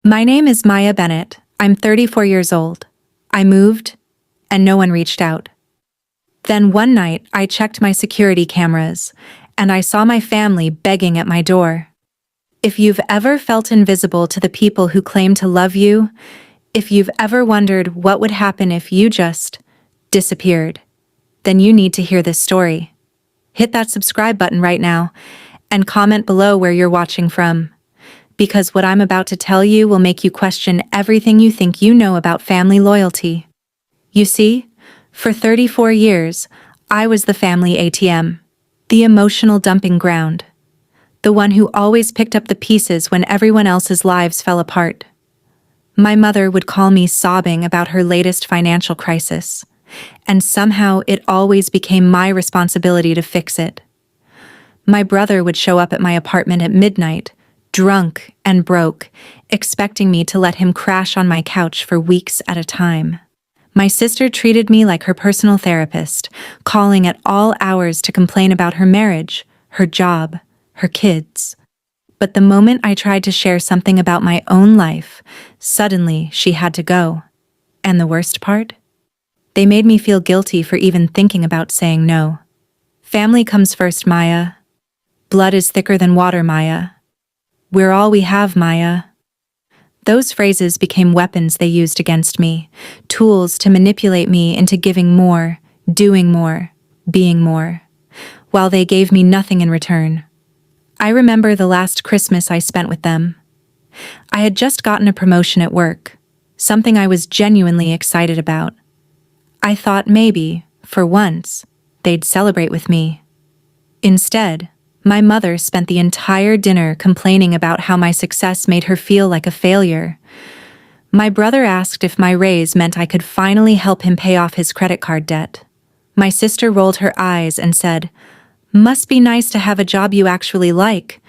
My name is Maya Bennett. I'm 34 years old. I moved, and no one reached out. Then one night, I checked my security cameras, and I saw my family begging at my door. If you've ever felt invisible to the people who claim to love you, if you've ever wondered what would happen if you just disappeared, then you need to hear this story. Hit that subscribe button right now, and comment below where you're watching from. Because what I'm about to tell you will make you question everything you think you know about family loyalty. You see, for 34 years, I was the family ATM, the emotional dumping ground, the one who always picked up the pieces when everyone else's lives fell apart. My mother would call me sobbing about her latest financial crisis, and somehow it always became my responsibility to fix it. My brother would show up at my apartment at midnight, drunk and broke, expecting me to let him crash on my couch for weeks at a time. My sister treated me like her personal therapist, calling at all hours to complain about her marriage, her job, her kids. But the moment I tried to share something about my own life, suddenly she had to go. And the worst part? They made me feel guilty for even thinking about saying no. Family comes first, Maya. Blood is thicker than water, Maya. We're all we have, Maya. Those phrases became weapons they used against me, tools to manipulate me into giving more, doing more, being more, while they gave me nothing in return. I remember the last Christmas I spent with them. I had just gotten a promotion at work, something I was genuinely excited about. I thought maybe, for once, they'd celebrate with me. Instead, my mother spent the entire dinner complaining about how my success made her feel like a failure. My brother asked if my raise meant I could finally help him pay off his credit card debt. My sister rolled her eyes and said, "Must be nice to have a job you actually like,"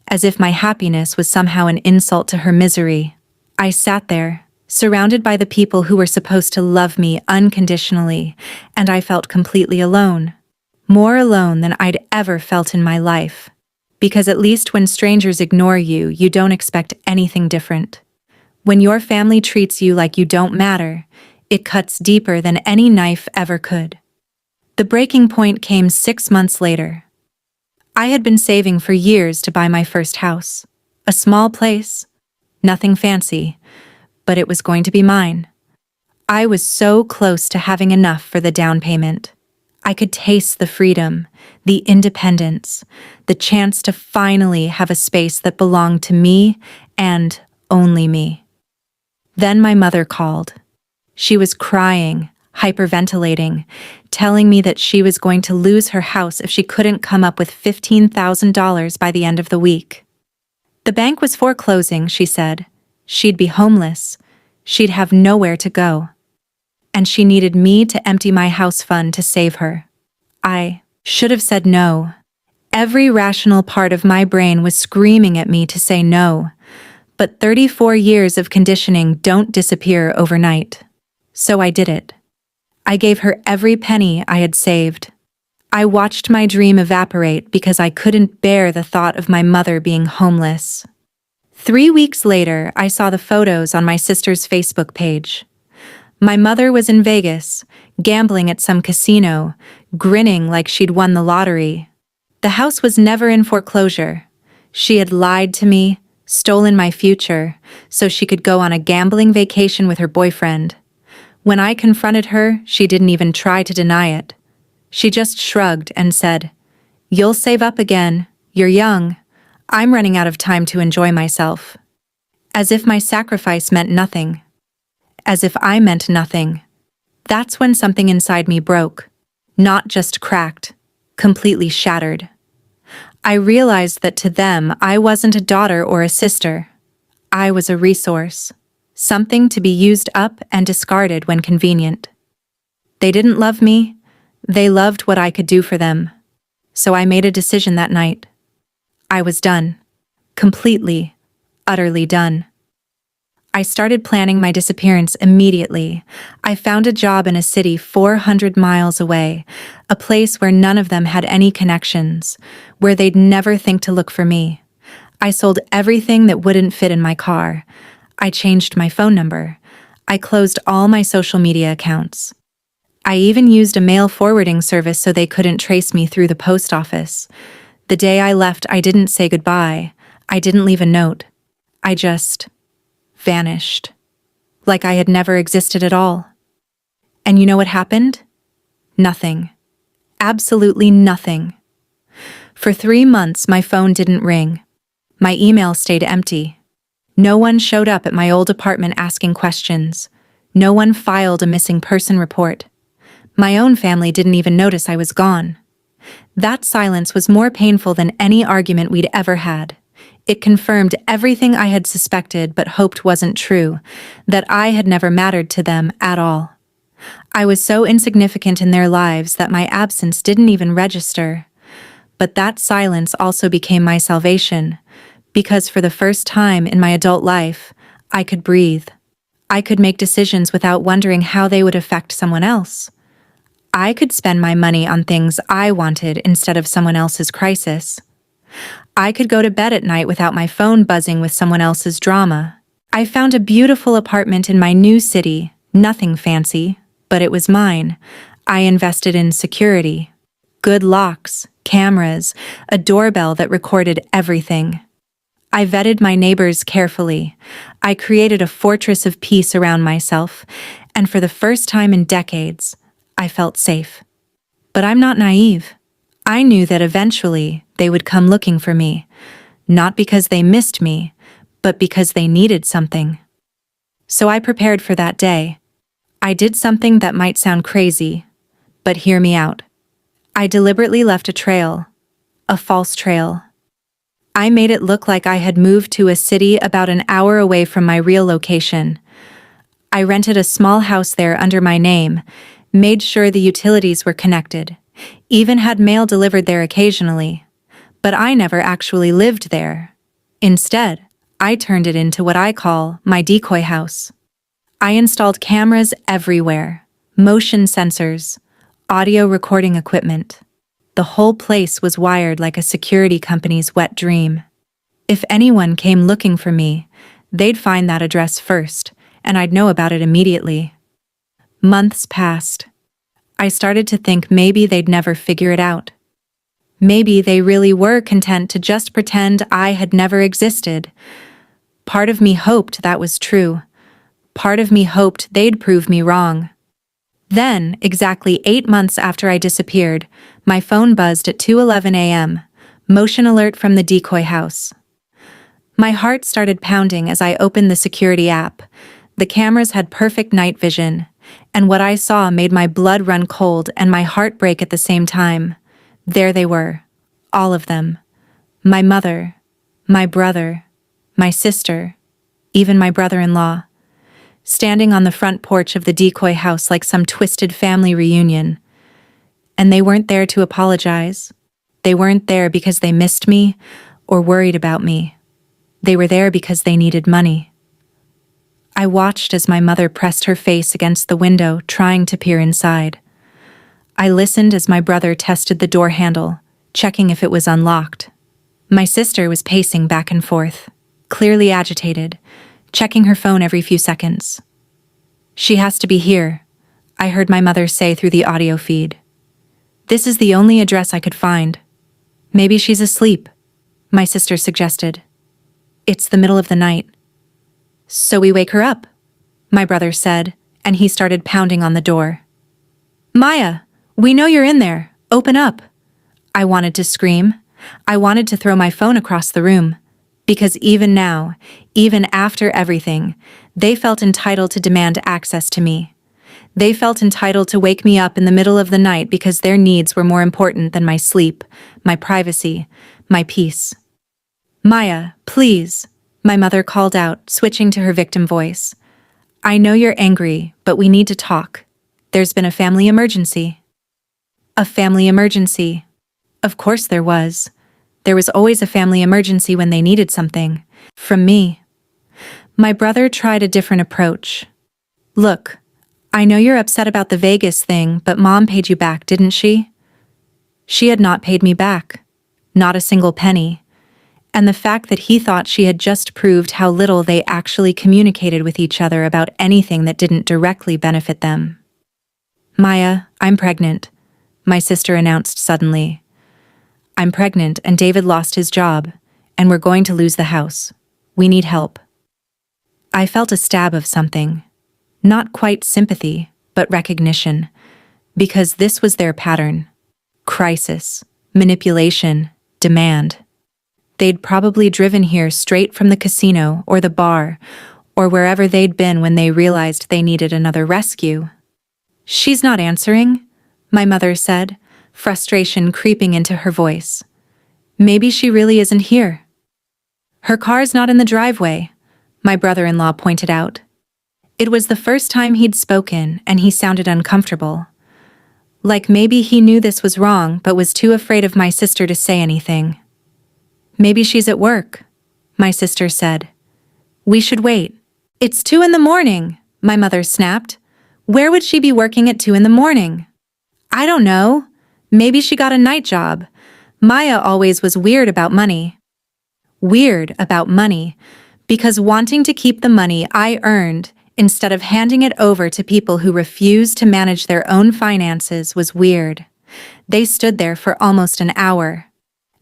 as if my happiness was somehow an insult to her misery. I sat there, surrounded by the people who were supposed to love me unconditionally, and I felt completely alone. More alone than I'd ever felt in my life. Because at least when strangers ignore you, you don't expect anything different. When your family treats you like you don't matter, it cuts deeper than any knife ever could. The breaking point came 6 months later. I had been saving for years to buy my first house. A small place. Nothing fancy, but it was going to be mine. I was so close to having enough for the down payment. I could taste the freedom, the independence, the chance to finally have a space that belonged to me and only me. Then my mother called. She was crying, hyperventilating, telling me that she was going to lose her house if she couldn't come up with $15,000 by the end of the week. The bank was foreclosing, she said. She'd be homeless. She'd have nowhere to go. And she needed me to empty my house fund to save her. I should have said no. Every rational part of my brain was screaming at me to say no. But 34 years of conditioning don't disappear overnight. So I did it. I gave her every penny I had saved. I watched my dream evaporate because I couldn't bear the thought of my mother being homeless. 3 weeks later, I saw the photos on my sister's Facebook page. My mother was in Vegas, gambling at some casino, grinning like she'd won the lottery. The house was never in foreclosure. She had lied to me, stolen my future, so she could go on a gambling vacation with her boyfriend. When I confronted her, she didn't even try to deny it. She just shrugged and said, "You'll save up again. You're young. I'm running out of time to enjoy myself." As if my sacrifice meant nothing. As if I meant nothing. That's when something inside me broke. Not just cracked, completely shattered. I realized that to them, I wasn't a daughter or a sister. I was a resource. Something to be used up and discarded when convenient. They didn't love me. They loved what I could do for them. So I made a decision that night. I was done. Completely, utterly done. I started planning my disappearance immediately. I found a job in a city 400 miles away, a place where none of them had any connections, where they'd never think to look for me. I sold everything that wouldn't fit in my car. I changed my phone number. I closed all my social media accounts. I even used a mail forwarding service so they couldn't trace me through the post office. The day I left, I didn't say goodbye. I didn't leave a note. I just vanished. Like I had never existed at all. And you know what happened? Nothing. Absolutely nothing. For 3 months, my phone didn't ring. My email stayed empty. No one showed up at my old apartment asking questions. No one filed a missing person report. My own family didn't even notice I was gone. That silence was more painful than any argument we'd ever had. It confirmed everything I had suspected but hoped wasn't true, that I had never mattered to them at all. I was so insignificant in their lives that my absence didn't even register. But that silence also became my salvation, because for the first time in my adult life, I could breathe. I could make decisions without wondering how they would affect someone else. I could spend my money on things I wanted instead of someone else's crisis. I could go to bed at night without my phone buzzing with someone else's drama. I found a beautiful apartment in my new city, nothing fancy, but it was mine. I invested in security. Good locks, cameras, a doorbell that recorded everything. I vetted my neighbors carefully. I created a fortress of peace around myself, and for the first time in decades, I felt safe. But I'm not naive. I knew that eventually they would come looking for me, not because they missed me, but because they needed something. So I prepared for that day. I did something that might sound crazy, but hear me out. I deliberately left a trail, a false trail. I made it look like I had moved to a city about an hour away from my real location. I rented a small house there under my name, made sure the utilities were connected, even had mail delivered there occasionally. But I never actually lived there. Instead, I turned it into what I call my decoy house. I installed cameras everywhere, motion sensors, audio recording equipment. The whole place was wired like a security company's wet dream. If anyone came looking for me, they'd find that address first, and I'd know about it immediately. Months passed. I started to think maybe they'd never figure it out. Maybe they really were content to just pretend I had never existed. Part of me hoped that was true. Part of me hoped they'd prove me wrong. Then, exactly 8 months after I disappeared, my phone buzzed at 2:11 a.m., motion alert from the decoy house. My heart started pounding as I opened the security app. The cameras had perfect night vision, and what I saw made my blood run cold and my heart break at the same time. There they were, all of them. My mother, my brother, my sister, even my brother-in-law, standing on the front porch of the decoy house like some twisted family reunion. And they weren't there to apologize. They weren't there because they missed me or worried about me. They were there because they needed money. I watched as my mother pressed her face against the window, trying to peer inside. I listened as my brother tested the door handle, checking if it was unlocked. My sister was pacing back and forth, clearly agitated, checking her phone every few seconds. "She has to be here," I heard my mother say through the audio feed. "This is the only address I could find." "Maybe she's asleep," my sister suggested. "It's the middle of the night." "So we wake her up," my brother said, and he started pounding on the door. "Maya, we know you're in there. Open up." I wanted to scream. I wanted to throw my phone across the room. Because even now, even after everything, they felt entitled to demand access to me. They felt entitled to wake me up in the middle of the night because their needs were more important than my sleep, my privacy, my peace. "Maya, please," my mother called out, switching to her victim voice. "I know you're angry, but we need to talk. There's been a family emergency." A family emergency. Of course there was. There was always a family emergency when they needed something. From me. My brother tried a different approach. "Look, I know you're upset about the Vegas thing, but Mom paid you back, didn't she?" She had not paid me back. Not a single penny. and the fact that he thought she had just proved how little they actually communicated with each other about anything that didn't directly benefit them. "Maya, I'm pregnant," my sister announced suddenly. "I'm pregnant and David lost his job, and we're going to lose the house. We need help." I felt a stab of something. Not quite sympathy, but recognition. Because this was their pattern. Crisis, manipulation, demand. They'd probably driven here straight from the casino or the bar, or wherever they'd been when they realized they needed another rescue. "She's not answering," my mother said, frustration creeping into her voice. "Maybe she really isn't here." "Her car's not in the driveway," my brother-in-law pointed out. It was the first time he'd spoken, and he sounded uncomfortable. Like maybe he knew this was wrong but was too afraid of my sister to say anything. "Maybe she's at work," my sister said. "We should wait." "It's 2 in the morning," my mother snapped. "Where would she be working at 2 in the morning?" "I don't know. Maybe she got a night job." Maya always was weird about money. Weird about money, because wanting to keep the money I earned instead of handing it over to people who refused to manage their own finances was weird. They stood there for almost an hour.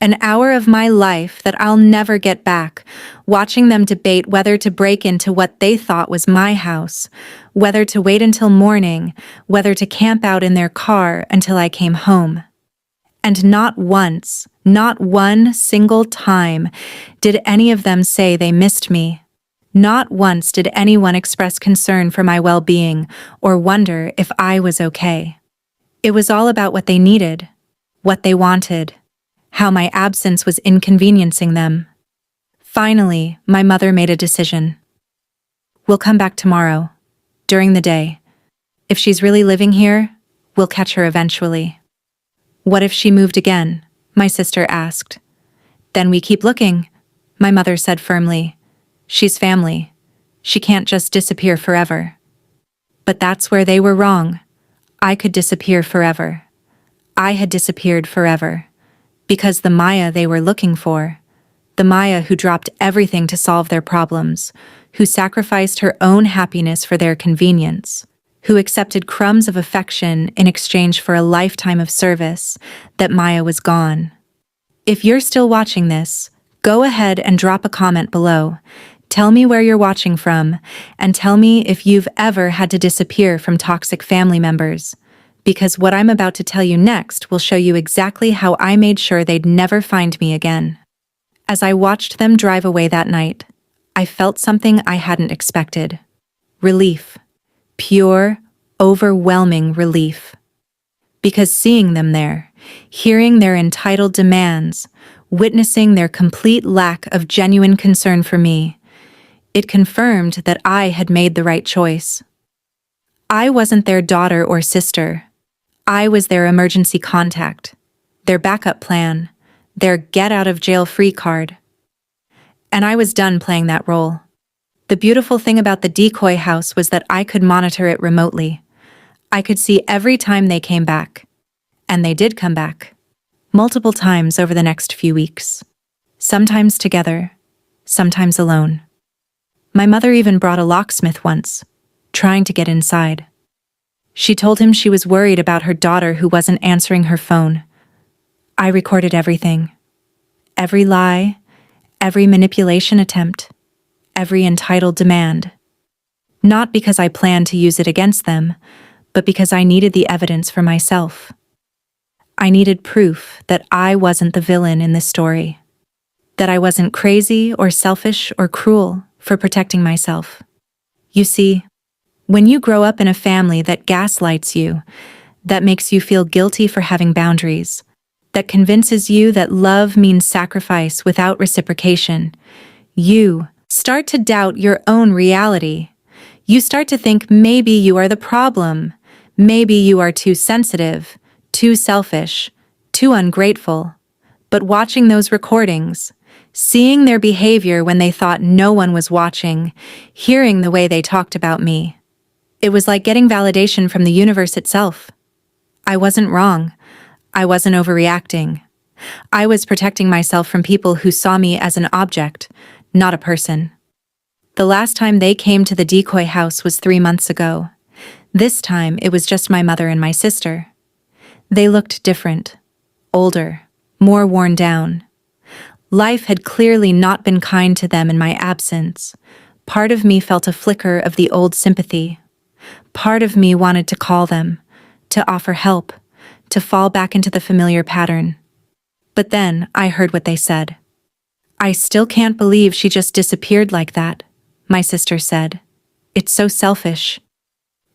An hour of my life that I'll never get back, watching them debate whether to break into what they thought was my house, whether to wait until morning, whether to camp out in their car until I came home. And not once, not one single time, did any of them say they missed me. Not once did anyone express concern for my well-being or wonder if I was okay. It was all about what they needed, what they wanted, how my absence was inconveniencing them. Finally, my mother made a decision. "We'll come back tomorrow, during the day. If she's really living here, we'll catch her eventually." "What if she moved again?" my sister asked. "Then we keep looking," my mother said firmly. "She's family. She can't just disappear forever." But that's where they were wrong. I could disappear forever. I had disappeared forever. Because the Maya they were looking for, the Maya who dropped everything to solve their problems, who sacrificed her own happiness for their convenience, who accepted crumbs of affection in exchange for a lifetime of service, that Maya was gone. If you're still watching this, go ahead and drop a comment below. Tell me where you're watching from, and tell me if you've ever had to disappear from toxic family members. Because what I'm about to tell you next will show you exactly how I made sure they'd never find me again. As I watched them drive away that night, I felt something I hadn't expected. Relief. Pure, overwhelming relief. Because seeing them there, hearing their entitled demands, witnessing their complete lack of genuine concern for me, it confirmed that I had made the right choice. I wasn't their daughter or sister. I was their emergency contact, their backup plan, their get-out-of-jail-free card. And I was done playing that role. The beautiful thing about the decoy house was that I could monitor it remotely. I could see every time they came back. And they did come back. Multiple times over the next few weeks. Sometimes together, sometimes alone. My mother even brought a locksmith once, trying to get inside. She told him she was worried about her daughter who wasn't answering her phone. I recorded everything. Every lie, every manipulation attempt, every entitled demand. Not because I planned to use it against them, but because I needed the evidence for myself. I needed proof that I wasn't the villain in this story. That I wasn't crazy or selfish or cruel for protecting myself. You see, when you grow up in a family that gaslights you, that makes you feel guilty for having boundaries, that convinces you that love means sacrifice without reciprocation, you start to doubt your own reality. You start to think maybe you are the problem. Maybe you are too sensitive, too selfish, too ungrateful. But watching those recordings, seeing their behavior when they thought no one was watching, hearing the way they talked about me, it was like getting validation from the universe itself. I wasn't wrong. I wasn't overreacting. I was protecting myself from people who saw me as an object, not a person. The last time they came to the decoy house was 3 months ago. This time it was just my mother and my sister. They looked different, older, more worn down. Life had clearly not been kind to them in my absence. Part of me felt a flicker of the old sympathy. Part of me wanted to call them, to offer help, to fall back into the familiar pattern. But then I heard what they said. "I still can't believe she just disappeared like that," my sister said. "It's so selfish."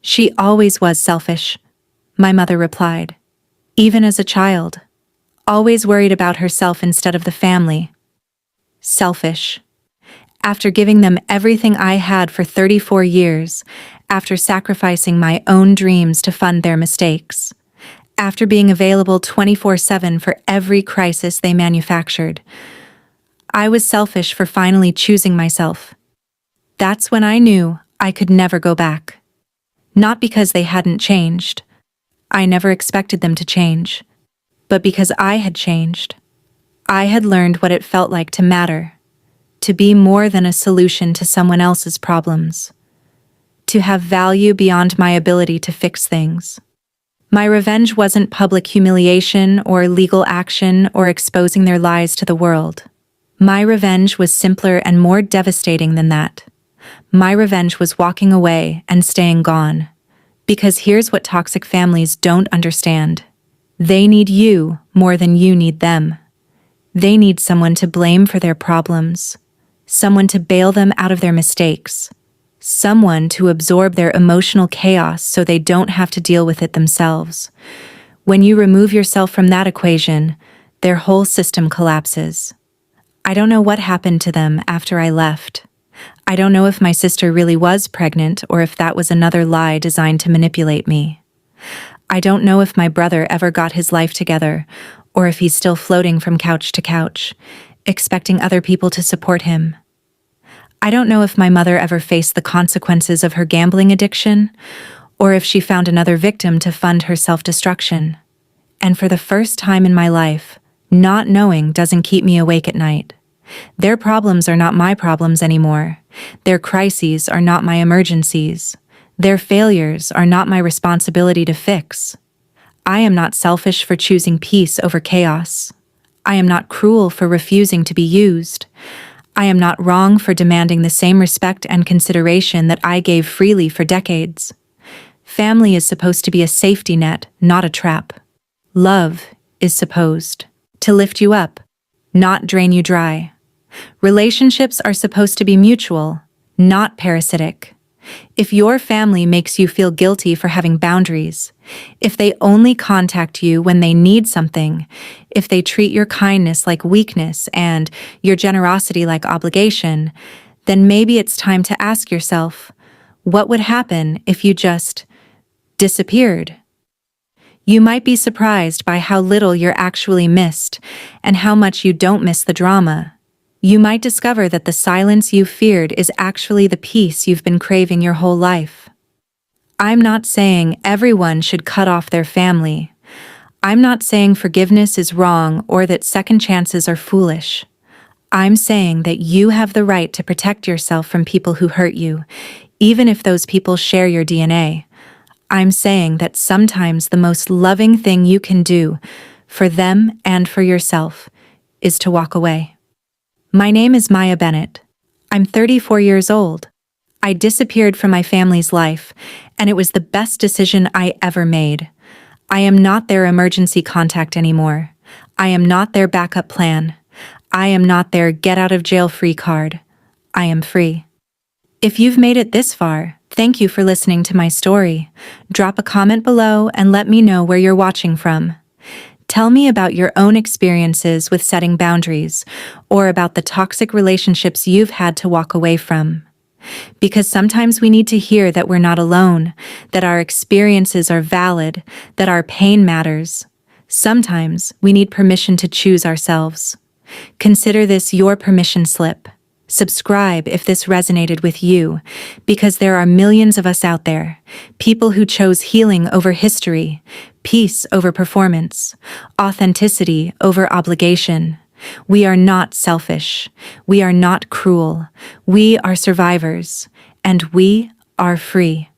"She always was selfish," my mother replied. "Even as a child. Always worried about herself instead of the family." Selfish. After giving them everything I had for 34 years, after sacrificing my own dreams to fund their mistakes, after being available 24/7 for every crisis they manufactured, I was selfish for finally choosing myself. That's when I knew I could never go back. Not because they hadn't changed. I never expected them to change. But because I had changed. I had learned what it felt like to matter, to be more than a solution to someone else's problems, to have value beyond my ability to fix things. My revenge wasn't public humiliation or legal action or exposing their lies to the world. My revenge was simpler and more devastating than that. My revenge was walking away and staying gone. Because here's what toxic families don't understand. They need you more than you need them. They need someone to blame for their problems, someone to bail them out of their mistakes, someone to absorb their emotional chaos so they don't have to deal with it themselves. When you remove yourself from that equation, their whole system collapses. I don't know what happened to them after I left. I don't know if my sister really was pregnant or if that was another lie designed to manipulate me. I don't know if my brother ever got his life together or if he's still floating from couch to couch, expecting other people to support him. I don't know if my mother ever faced the consequences of her gambling addiction or if she found another victim to fund her self-destruction. And for the first time in my life, not knowing doesn't keep me awake at night. Their problems are not my problems anymore. Their crises are not my emergencies. Their failures are not my responsibility to fix. I am not selfish for choosing peace over chaos. I am not cruel for refusing to be used. I am not wrong for demanding the same respect and consideration that I gave freely for decades. Family is supposed to be a safety net, not a trap. Love is supposed to lift you up, not drain you dry. Relationships are supposed to be mutual, not parasitic. If your family makes you feel guilty for having boundaries, if they only contact you when they need something, if they treat your kindness like weakness and your generosity like obligation, then maybe it's time to ask yourself, what would happen if you just disappeared? You might be surprised by how little you're actually missed and how much you don't miss the drama. You might discover that the silence you feared is actually the peace you've been craving your whole life. I'm not saying everyone should cut off their family. I'm not saying forgiveness is wrong or that second chances are foolish. I'm saying that you have the right to protect yourself from people who hurt you, even if those people share your DNA. I'm saying that sometimes the most loving thing you can do, for them and for yourself, is to walk away. My name is Maya Bennett. I'm 34 years old. I disappeared from my family's life, and it was the best decision I ever made. I am not their emergency contact anymore. I am not their backup plan. I am not their get-out-of-jail-free card. I am free. If you've made it this far, thank you for listening to my story. Drop a comment below and let me know where you're watching from. Tell me about your own experiences with setting boundaries, or about the toxic relationships you've had to walk away from. Because sometimes we need to hear that we're not alone, that our experiences are valid, that our pain matters. Sometimes we need permission to choose ourselves. Consider this your permission slip. Subscribe if this resonated with you, because there are millions of us out there, people who chose healing over history, peace over performance, authenticity over obligation. We are not selfish. We are not cruel. We are survivors, and we are free.